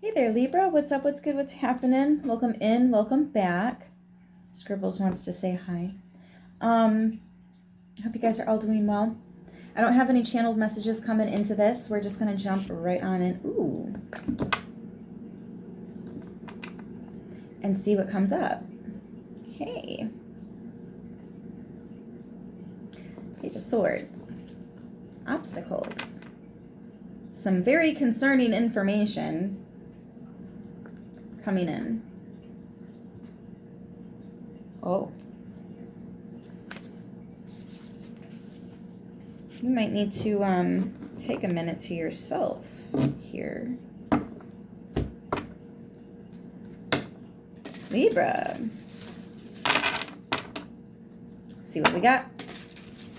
Hey there, Libra. What's up? What's good? What's happening? Welcome in. Welcome back. Scribbles wants to say hi. I hope you guys are all doing well. I don't have any channeled messages coming into this. We're just going to jump right on in. Ooh. And see what comes up. Hey. Page of Swords. Obstacles. Some very concerning information coming in. Oh. You might need to take a minute to yourself here. Libra. Let's see what we got.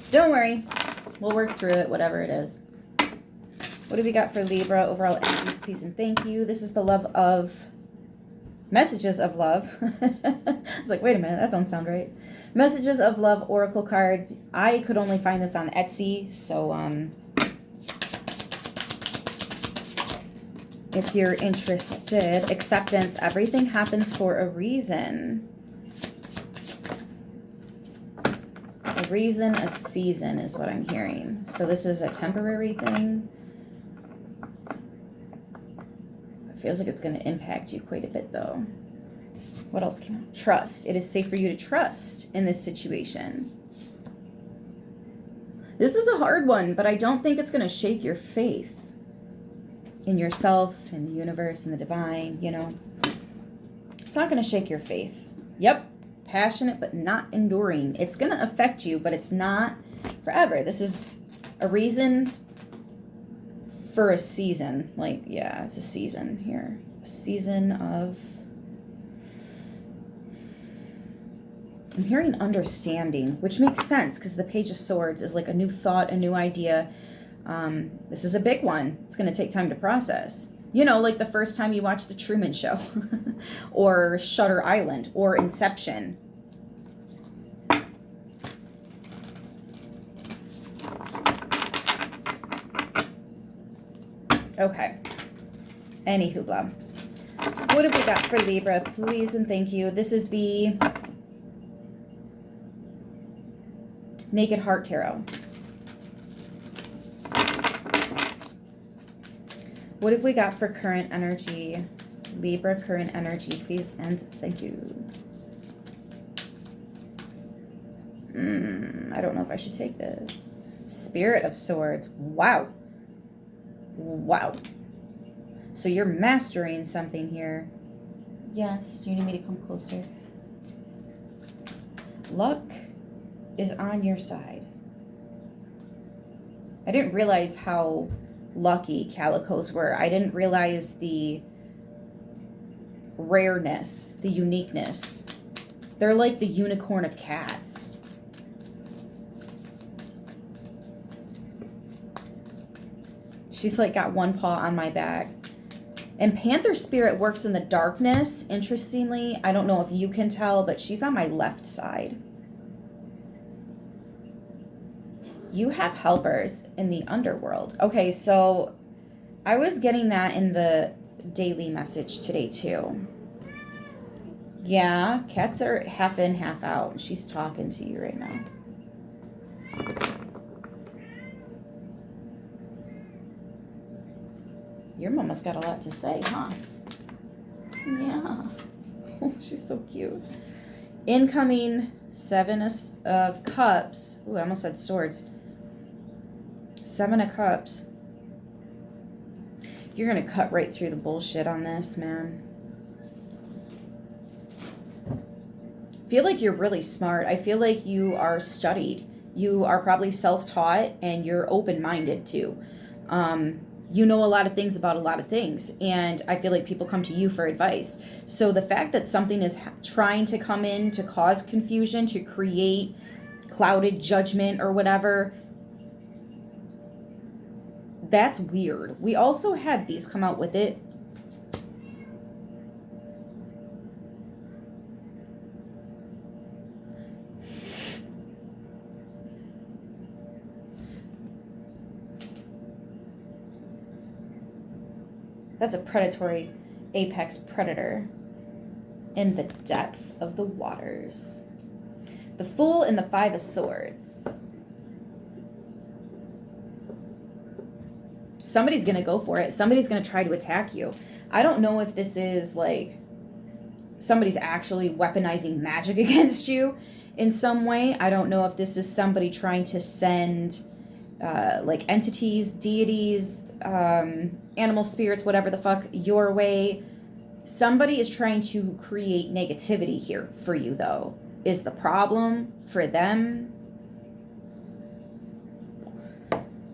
Don't worry. We'll work through it, whatever it is. What do we got for Libra? Overall energies, please and thank you. This is the love of... Messages of Love. I was like, wait a minute, that don't sound right. Messages of Love Oracle cards. I could only find this on Etsy, so if you're interested, acceptance, everything happens for a reason. A reason, a season is what I'm hearing. So this is a temporary thing. Feels like it's going to impact you quite a bit, though. What else came out? Trust. It is safe for you to trust in this situation. This is a hard one, but I don't think it's going to shake your faith in yourself, in the universe, in the divine, you know. It's not going to shake your faith. Yep. Passionate, but not enduring. It's going to affect you, but it's not forever. This is a reason for a season. Like, yeah, it's a season here. A season of... I'm hearing understanding, which makes sense because the Page of Swords is like a new thought, a new idea. This is a big one. It's going to take time to process. You know, like the first time you watch The Truman Show or Shutter Island or Inception. Okay. Anywho, blah. What have we got for Libra? Please and thank you. This is the Naked Heart Tarot. What have we got for current energy? Libra, current energy, please and thank you. I don't know if I should take this. Spirit of Swords. Wow. Wow. So you're mastering something here. Yes. Do you need me to come closer? Luck is on your side. I didn't realize how lucky calicos were. I didn't realize the rareness, the uniqueness. They're like the unicorn of cats. She's like got one paw on my back. And Panther Spirit works in the darkness. Interestingly, I don't know if you can tell, but she's on my left side. You have helpers in the underworld. Okay, so I was getting that in the daily message today too. Yeah, cats are half in, half out. She's talking to you right now. Your mama's got a lot to say, huh? Yeah. She's so cute. Incoming Seven of Cups. Ooh, I almost said Swords. Seven of Cups. You're going to cut right through the bullshit on this, man. I feel like you're really smart. I feel like you are studied. You are probably self-taught and you're open-minded too. You know a lot of things about a lot of things, and I feel like people come to you for advice. So the fact that something is trying to come in to cause confusion, to create clouded judgment or whatever, that's weird. We also had these come out with it. That's a predatory apex predator in the depth of the waters. The Fool and the Five of Swords. Somebody's going to go for it. Somebody's going to try to attack you. I don't know if this is like somebody's actually weaponizing magic against you in some way. I don't know if this is somebody trying to send like entities, deities, animal spirits, whatever the fuck, your way. Somebody is trying to create negativity here for you, though. Is the problem for them?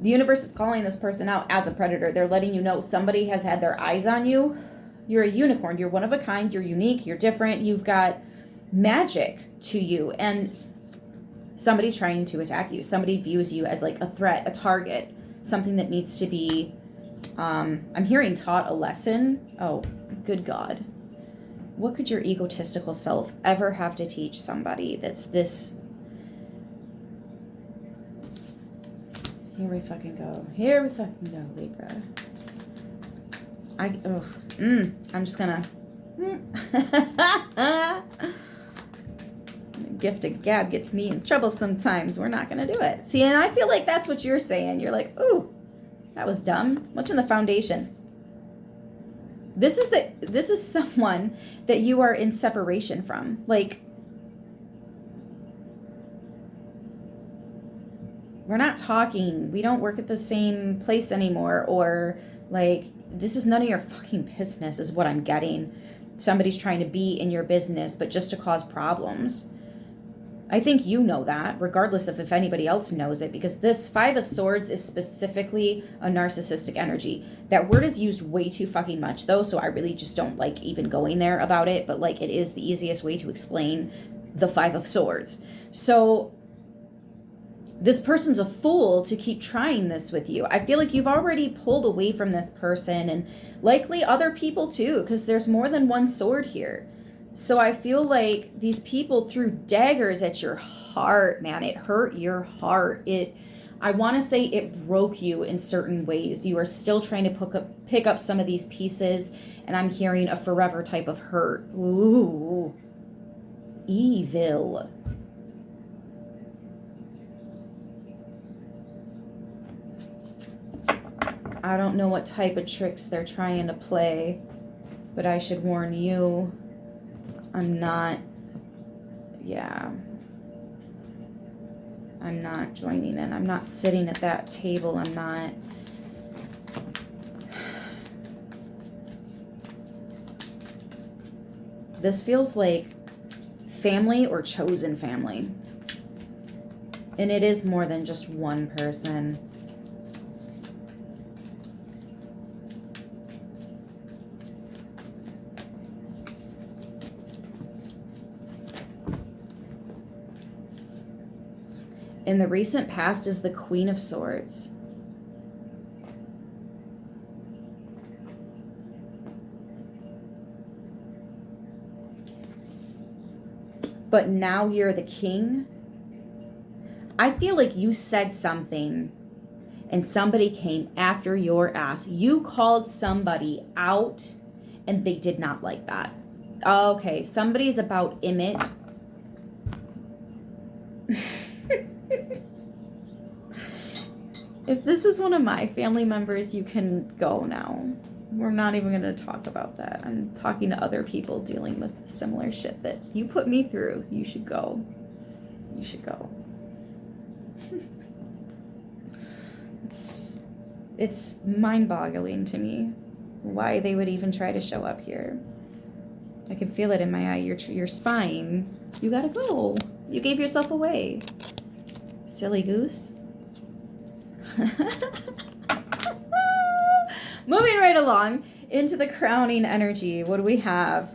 The universe is calling this person out as a predator. They're letting you know somebody has had their eyes on you. You're a unicorn. You're one of a kind. You're unique. You're different. You've got magic to you. And somebody's trying to attack you. Somebody views you as like a threat, a target, something that needs to be, I'm hearing taught a lesson. Oh, good God. What could your egotistical self ever have to teach somebody that's this? Here we fucking go. Here we fucking go, Libra. I'm just gonna... Gift of gab gets me in trouble sometimes. We're not gonna do it. See, and I feel like that's what you're saying. You're like, ooh, that was dumb. What's in the foundation? This is someone that you are in separation from. Like, we're not talking. We don't work at the same place anymore. Or, like, this is none of your fucking business is what I'm getting. Somebody's trying to be in your business, but just to cause problems. I think you know that, regardless of if anybody else knows it, because this Five of Swords is specifically a narcissistic energy. That word is used way too fucking much, though, so I really just don't like even going there about it, but, like, it is the easiest way to explain the Five of Swords. So this person's a fool to keep trying this with you. I feel like you've already pulled away from this person, and likely other people too, because there's more than one sword here. So I feel like these people threw daggers at your heart, man. It hurt your heart. I want to say it broke you in certain ways. You are still trying to pick up some of these pieces, and I'm hearing a forever type of hurt. Ooh. Evil. I don't know what type of tricks they're trying to play, but I should warn you, I'm not joining in. I'm not sitting at that table. I'm not. This feels like family or chosen family. And it is more than just one person. In the recent past is the Queen of Swords. But now you're the king. I feel like you said something and somebody came after your ass. You called somebody out and they did not like that. Okay, somebody's about image. If this is one of my family members, you can go now. We're not even going to talk about that. I'm talking to other people dealing with similar shit that you put me through. You should go. You should go. It's mind-boggling to me why they would even try to show up here. I can feel it in my eye. You're spying. You gotta go. You gave yourself away. Silly goose. Moving right along into the crowning energy. What do we have?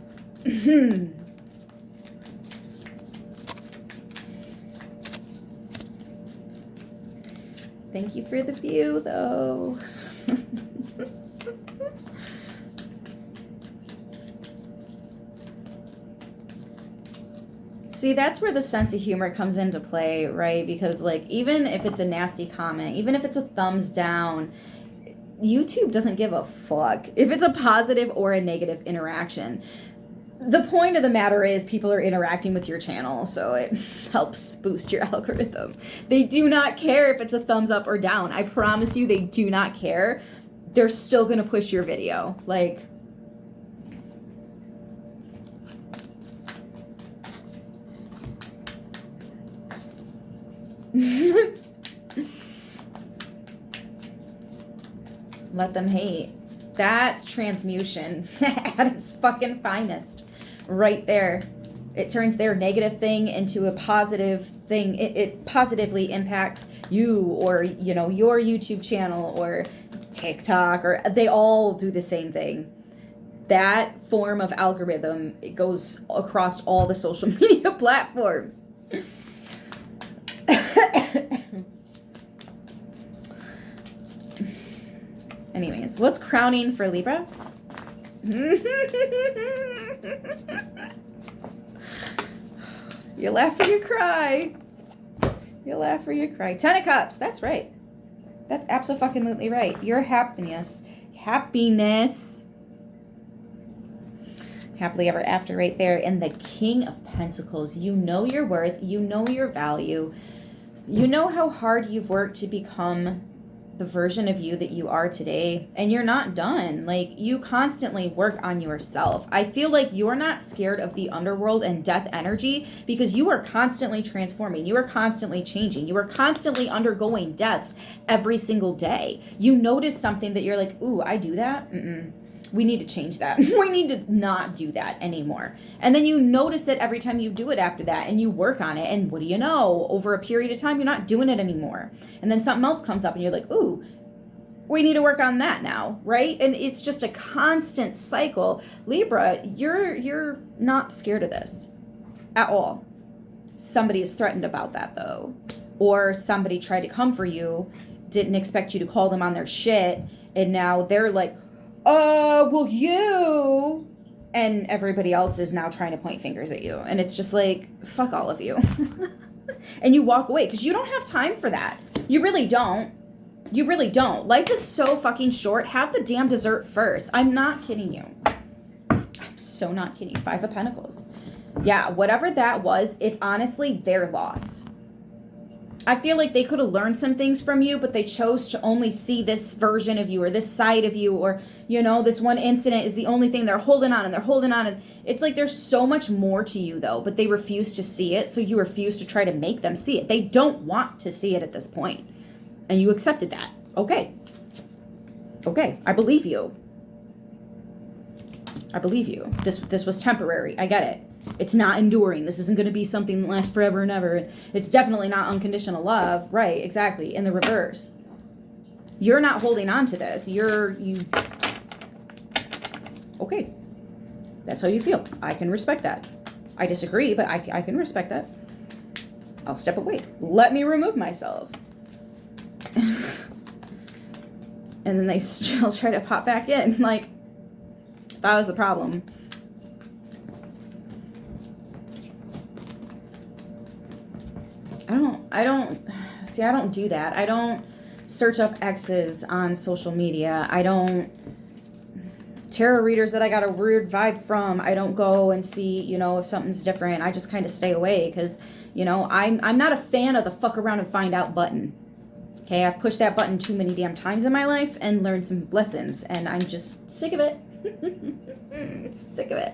Thank you for the view, though. See, that's where the sense of humor comes into play, right? Because, like, even if it's a nasty comment, even if it's a thumbs down, YouTube doesn't give a fuck if it's a positive or a negative interaction. The point of the matter is people are interacting with your channel, so it helps boost your algorithm. They do not care if it's a thumbs up or down. I promise you, they do not care. They're still going to push your video. Like, let them hate. That's transmutation at its fucking finest. Right there. It turns their negative thing into a positive thing. It positively impacts you, or, you know, your YouTube channel or TikTok, or they all do the same thing. That form of algorithm, it goes across all the social media platforms. Anyways, what's crowning for Libra? You laugh or you cry. You laugh or you cry. 10 of Cups. That's right. That's abso-fucking-lutely right. Your happiness. Happiness. Happily ever after right there. And the King of Pentacles. You know your worth. You know your value. You know how hard you've worked to become the version of you that you are today, and you're not done. Like, you constantly work on yourself. I feel like you're not scared of the underworld and death energy because you are constantly transforming. You are constantly changing. You are constantly undergoing deaths every single day. You notice something that you're like, ooh, I do that? We need to change that. We need to not do that anymore. And then you notice it every time you do it after that, and you work on it, and what do you know? Over a period of time, you're not doing it anymore. And then something else comes up and you're like, ooh, we need to work on that now, right? And it's just a constant cycle. Libra, you're not scared of this at all. Somebody is threatened about that, though. Or somebody tried to come for you, didn't expect you to call them on their shit, and now they're like, well, you, and everybody else is now trying to point fingers at you. And it's just like, fuck all of you. And you walk away because you don't have time for that. You really don't. You really don't. Life is so fucking short. Have the damn dessert first. I'm not kidding you. I'm so not kidding. 5 of Pentacles. Yeah, whatever that was, it's honestly their loss. I feel like they could have learned some things from you, but they chose to only see this version of you or this side of you, or, you know, this one incident is the only thing they're holding on, and they're holding on. And it's like there's so much more to you, though, but they refuse to see it. So you refuse to try to make them see it. They don't want to see it at this point. And you accepted that. Okay. Okay. I believe you. I believe you. This was temporary. I get it. It's not enduring. This isn't going to be something that lasts forever and ever. It's definitely not unconditional love. Right, exactly. In the reverse. You're not holding on to this. Okay. That's how you feel. I can respect that. I disagree, but I can respect that. I'll step away. Let me remove myself. And then they still try to pop back in. Like, that was the problem. I don't do that. I don't search up exes on social media. I don't, tarot readers that I got a weird vibe from, I don't go and see, you know, if something's different. I just kind of stay away because, you know, I'm not a fan of the fuck around and find out button. Okay, I've pushed that button too many damn times in my life and learned some lessons, and I'm just sick of it. Sick of it.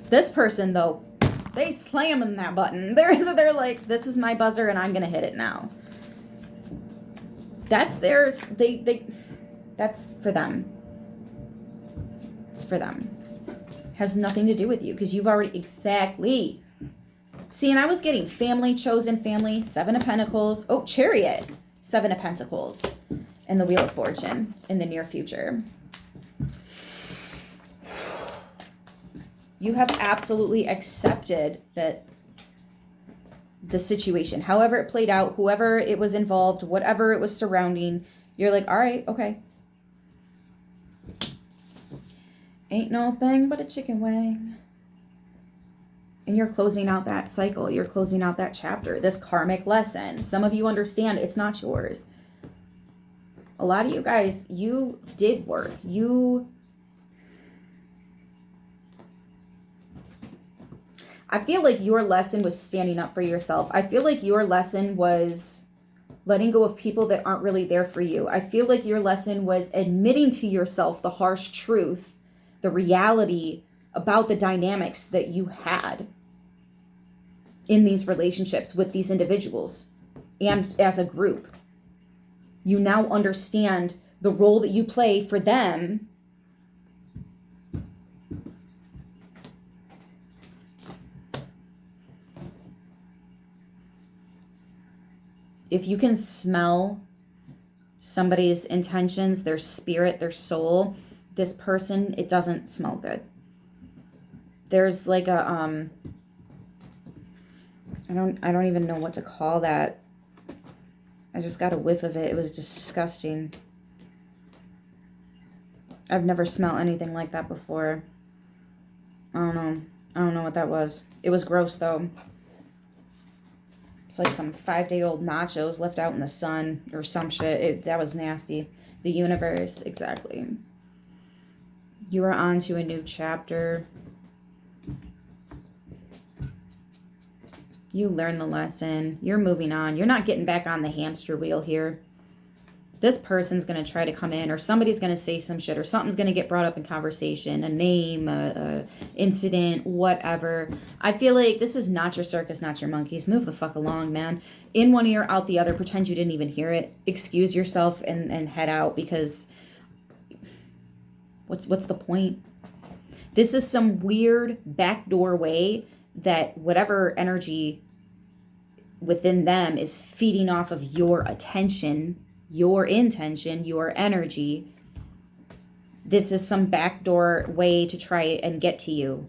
This person, though, they slamming that button. They're like, this is my buzzer and I'm gonna hit it now. That's theirs. That's for them. It's for them. Has nothing to do with you because you've already, exactly. See, and I was getting family, chosen family, 7 of Pentacles. Oh, Chariot, 7 of Pentacles, and the Wheel of Fortune in the near future. You have absolutely accepted that the situation, however it played out, whoever it was involved, whatever it was surrounding, you're like, all right, okay. Ain't no thing but a chicken wing. And you're closing out that cycle. You're closing out that chapter, this karmic lesson. Some of you understand it's not yours. A lot of you guys, you did work. I feel like your lesson was standing up for yourself. I feel like your lesson was letting go of people that aren't really there for you. I feel like your lesson was admitting to yourself the harsh truth, the reality about the dynamics that you had in these relationships with these individuals and as a group. You now understand the role that you play for them. If you can smell somebody's intentions, their spirit, their soul, this person, it doesn't smell good. There's like a I don't even know what to call that. I just got a whiff of it. It was disgusting. I've never smelled anything like that before. I don't know what that was. It was gross though. It's like some 5-day-old nachos left out in the sun or some shit. That was nasty. The universe, exactly. You are on to a new chapter. You learn the lesson. You're moving on. You're not getting back on the hamster wheel here. This person's going to try to come in, or somebody's going to say some shit, or something's going to get brought up in conversation, a name, a incident, whatever. I feel like this is not your circus, not your monkeys. Move the fuck along, man. In one ear, out the other. Pretend you didn't even hear it. Excuse yourself and head out, because what's the point? This is some weird backdoor way that whatever energy within them is feeding off of your attention, your intention, your energy. This is some backdoor way to try and get to you.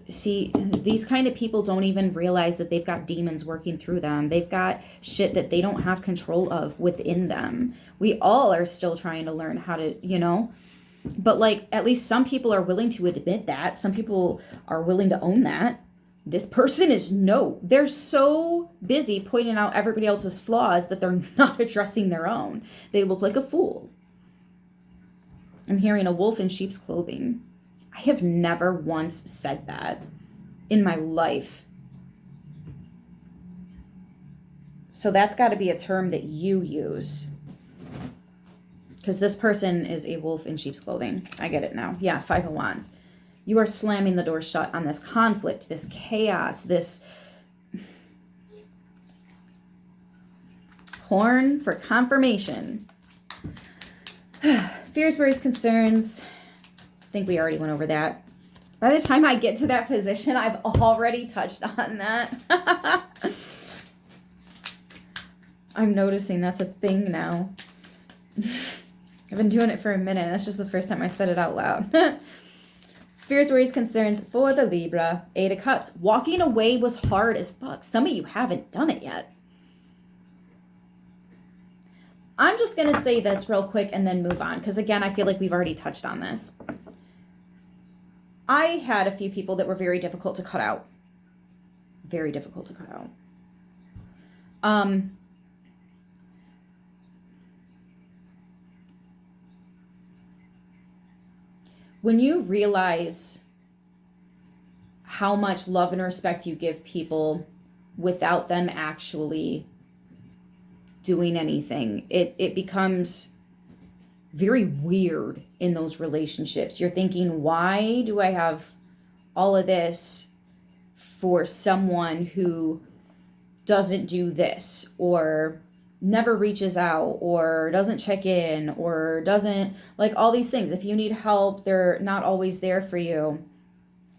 See, these kind of people don't even realize that they've got demons working through them. They've got shit that they don't have control of within them. We all are still trying to learn how to, but like, at least some people are willing to admit that. Some people are willing to own that. This person is they're so busy pointing out everybody else's flaws that they're not addressing their own. They look like a fool. I'm hearing a wolf in sheep's clothing. I have never once said that in my life. So that's got to be a term that you use. Because this person is a wolf in sheep's clothing. I get it now. Yeah, 5 of Wands. You are slamming the door shut on this conflict, this chaos, this horn for confirmation. Fears, worries, concerns. I think we already went over that. By the time I get to that position, I've already touched on that. I'm noticing that's a thing now. I've been doing it for a minute. That's just the first time I said it out loud. Fears, worries, concerns for the Libra. 8 of Cups. Walking away was hard as fuck. Some of you haven't done it yet. I'm just going to say this real quick and then move on. Because again, I feel like we've already touched on this. I had a few people that were very difficult to cut out. Very difficult to cut out. When you realize how much love and respect you give people without them actually doing anything, it becomes very weird in those relationships. You're thinking, why do I have all of this for someone who doesn't do this, or never reaches out, or doesn't check in, or doesn't, like, all these things. If you need help, they're not always there for you.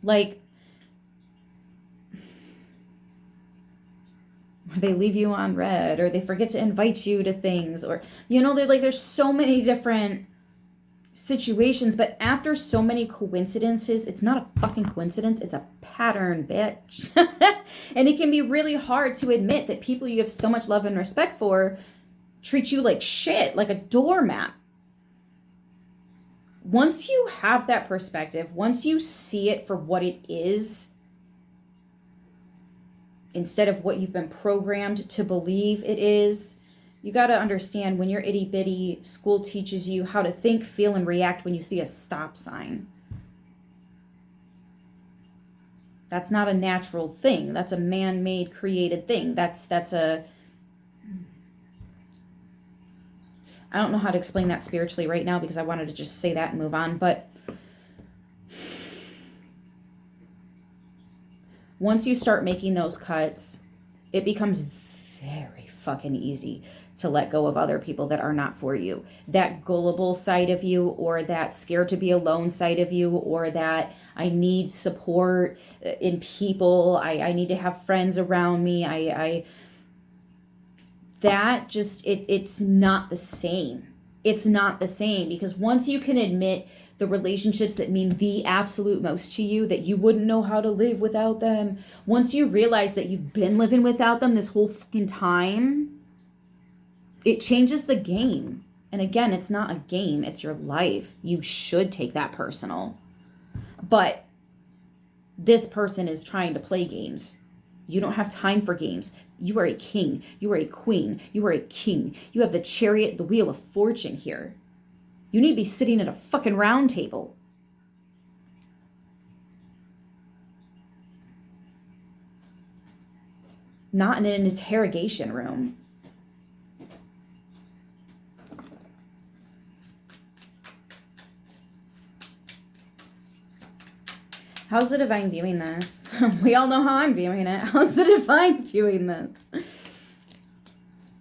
Like, they leave you on red, or they forget to invite you to things, or, they're like, there's so many different situations, but after so many coincidences, it's not a fucking coincidence, it's a pattern, bitch. And it can be really hard to admit that people you have so much love and respect for treat you like shit, like a doormat. Once you have that perspective, once you see it for what it is, instead of what you've been programmed to believe it is, You got to understand, when you're itty bitty, school teaches you how to think, feel, and react when you see a stop sign. That's not a natural thing. That's a man-made, created thing. That's a... I don't know how to explain that spiritually right now because I wanted to just say that and move on. But once you start making those cuts, it becomes very fucking easy to let go of other people that are not for you. That gullible side of you, or that scared to be alone side of you, or that I need support in people. I need to have friends around me. That just, it's not the same. It's not the same, because once you can admit the relationships that mean the absolute most to you, that you wouldn't know how to live without them, once you realize that you've been living without them this whole fucking time, it changes the game. And again, it's not a game, it's your life. You should take that personal. But this person is trying to play games. You don't have time for games. You are a king. You are a queen. You are a king. You have the chariot, the wheel of fortune here. You need to be sitting at a fucking round table. Not in an interrogation room. How's the divine viewing this? We all know how I'm viewing it. How's the divine viewing this?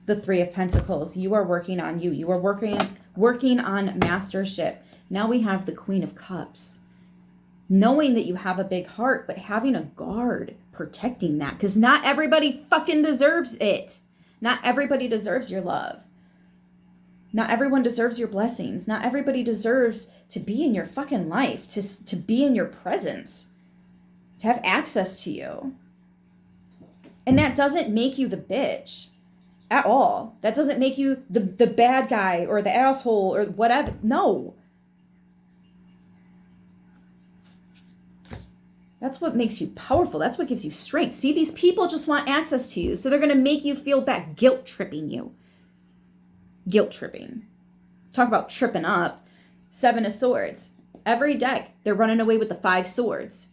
The Three of Pentacles. You are working on you. You are working on mastership. Now we have the Queen of Cups. Knowing that you have a big heart, but having a guard protecting that. Because not everybody fucking deserves it. Not everybody deserves your love. Not everyone deserves your blessings. Not everybody deserves to be in your fucking life, to be in your presence, to have access to you. And that doesn't make you the bitch at all. That doesn't make you the bad guy or the asshole or whatever. No. That's what makes you powerful. That's what gives you strength. See, these people just want access to you, so they're going to make you feel bad, guilt-tripping you. Guilt-tripping. Talk about tripping up. Seven of Swords. Every deck, they're running away with the 5 swords.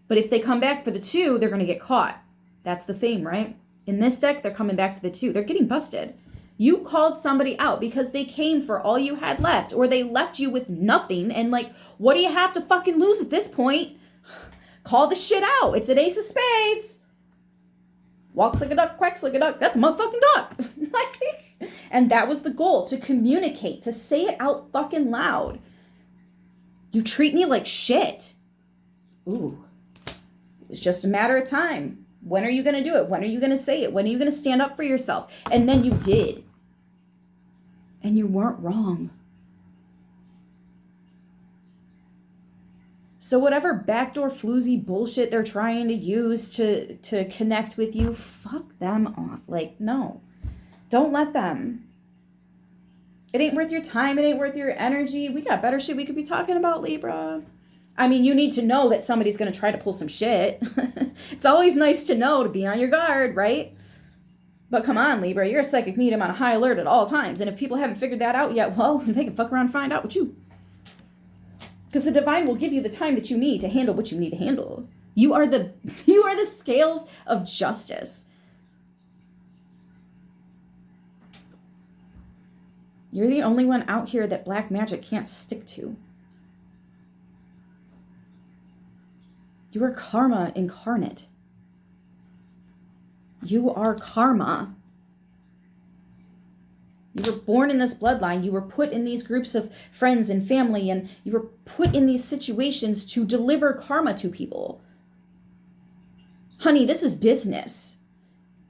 But if they come back for the 2, they're going to get caught. That's the theme, right? In this deck, they're coming back for the 2. They're getting busted. You called somebody out because they came for all you had left, or they left you with nothing, and like, what do you have to fucking lose at this point? Call the shit out. It's an Ace of Spades. Walks like a duck, quacks like a duck. That's a motherfucking duck. And that was the goal, to communicate, to say it out fucking loud. You treat me like shit. Ooh. It was just a matter of time. When are you going to do it? When are you going to say it? When are you going to stand up for yourself? And then you did. And you weren't wrong. So whatever backdoor floozy bullshit they're trying to use to connect with you, fuck them off. Like, no. Don't let them. It ain't worth your time. It ain't worth your energy. We got better shit we could be talking about, Libra. I mean, you need to know that somebody's going to try to pull some shit. It's always nice to know, to be on your guard, right? But come on, Libra. You're a psychic medium on a high alert at all times. And if people haven't figured that out yet, well, they can fuck around and find out with you. Because the divine will give you the time that you need to handle what you need to handle. You are the scales of justice. You're the only one out here that black magic can't stick to. You are karma incarnate. You are karma. You were born in this bloodline. You were put in these groups of friends and family, and you were put in these situations to deliver karma to people. Honey, this is business.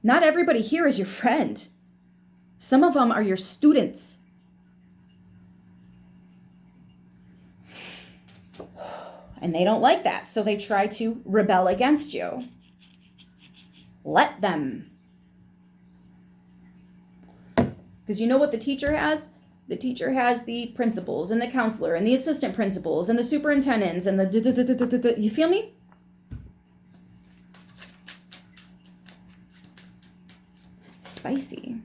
Not everybody here is your friend. Some of them are your students. And they don't like that, so they try to rebel against you. Let them. Because you know what the teacher has? The teacher has the principals and the counselor and the assistant principals and the superintendents and the... You feel me? Spicy.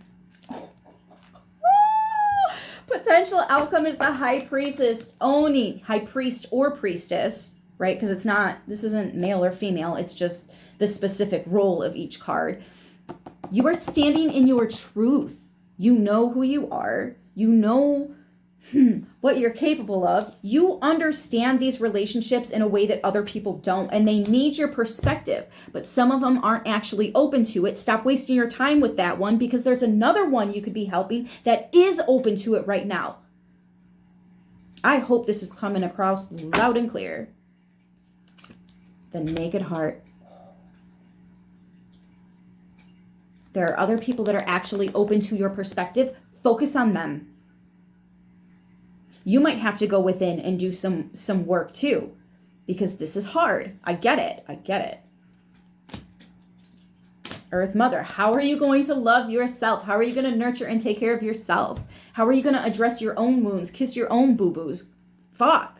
potential outcome is the high priestess owning, high priest or priestess, right? Because it's not, this isn't male or female. It's just the specific role of each card. You are standing in your truth. You know who you are. You know what you're capable of. You understand these relationships in a way that other people don't, and they need your perspective, but some of them aren't actually open to it. Stop wasting your time with that one, because there's another one you could be helping that is open to it right now. I hope this is coming across loud and clear. The naked heart. There are other people that are actually open to your perspective. Focus on them. You might have to go within and do some work too, because this is hard. I get it. I get it. Earth Mother, how are you going to love yourself? How are you going to nurture and take care of yourself? How are you going to address your own wounds, kiss your own boo-boos? Fuck.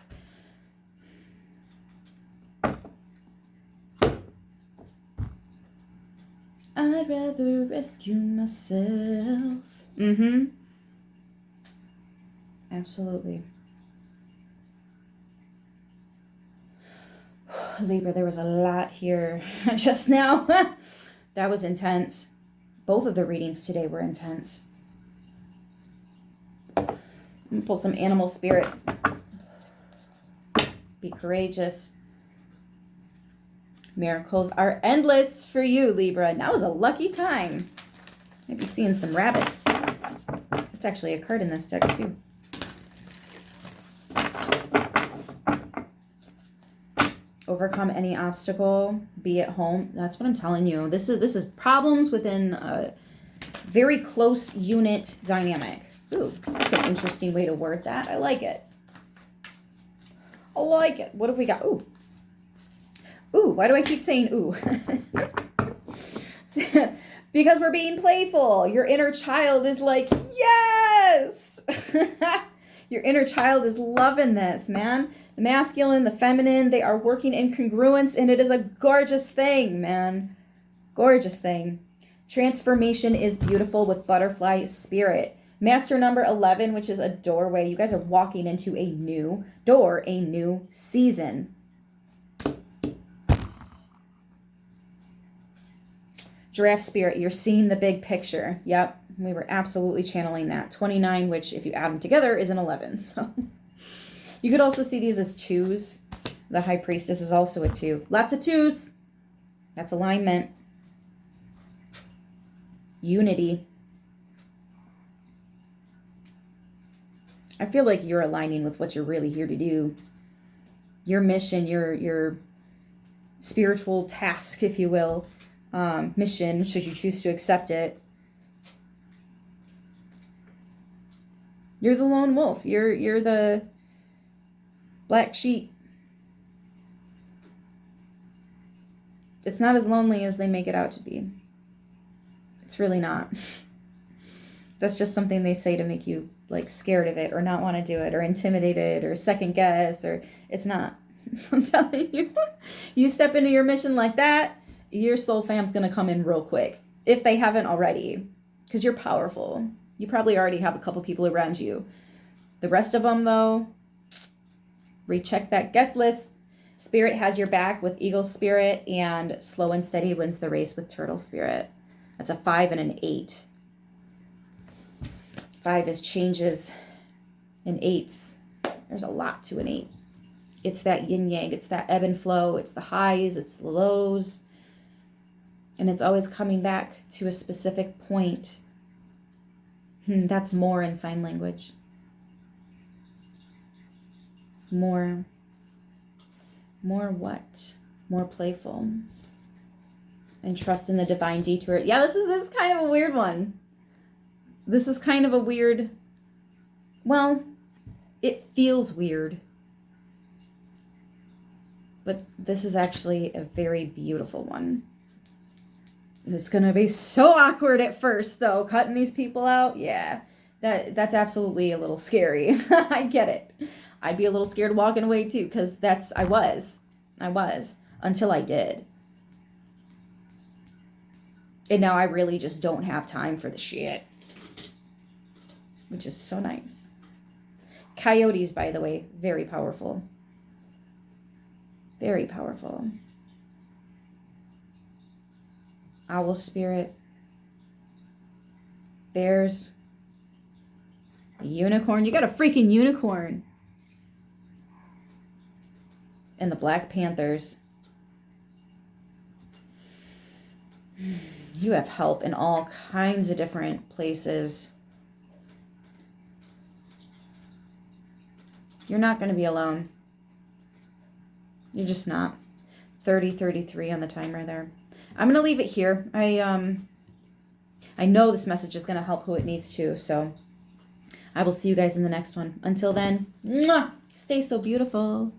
I'd rather rescue myself. Absolutely. Libra, there was a lot here just now. That was intense. Both of the readings today were intense. Let me pull some animal spirits. Be courageous. Miracles are endless for you, Libra. Now is a lucky time. Maybe seeing some rabbits. It's actually a card in this deck too. Overcome any obstacle, be at home. That's what I'm telling you. This is problems within a very close unit dynamic. Ooh, that's an interesting way to word that. I like it. I like it. What have we got? Ooh. Ooh, why do I keep saying ooh? Because we're being playful. Your inner child is like, yes! Your inner child is loving this, man. The masculine, the feminine, they are working in congruence, and it is a gorgeous thing, man. Gorgeous thing. Transformation is beautiful with butterfly spirit. Master number 11, which is a doorway. You guys are walking into a new door, a new season. Giraffe spirit, you're seeing the big picture. Yep, we were absolutely channeling that. 29, which if you add them together is an 11. So you could also see these as twos. The high priestess is also a 2. Lots of 2s. That's alignment. Unity. I feel like you're aligning with what you're really here to do. Your mission, your spiritual task, if you will. Mission, should you choose to accept it. You're the lone wolf. You're the black sheep. It's not as lonely as they make it out to be. It's really not. That's just something they say to make you like scared of it or not want to do it or intimidated or second guess, or it's not. I'm telling you, you step into your mission like that, your soul fam's going to come in real quick, if they haven't already, because you're powerful. You probably already have a couple people around you. The rest of them, though, recheck that guest list. Spirit has your back with Eagle Spirit, and Slow and Steady wins the race with Turtle Spirit. That's a 5 and an 8. 5 is changes, and 8s, there's a lot to an 8. It's that yin-yang, it's that ebb and flow, it's the highs, it's the lows. And it's always coming back to a specific point. That's more in sign language. More what? More playful. And trust in the divine detour. Yeah, this is kind of a weird one. This is kind of a weird, well, it feels weird. But this is actually a very beautiful one. It's going to be so awkward at first, though. Cutting these people out, yeah. That's absolutely a little scary. I get it. I'd be a little scared walking away, too, because I was. Until I did. And now I really just don't have time for the shit. Which is so nice. Coyotes, by the way, very powerful. Very powerful. Owl spirit. Bears. Unicorn. You got a freaking unicorn. And the Black Panthers. You have help in all kinds of different places. You're not going to be alone. You're just not. 30:33 on the timer there. I'm going to leave it here. I know this message is going to help who it needs to, so I will see you guys in the next one. Until then, mwah, stay so beautiful.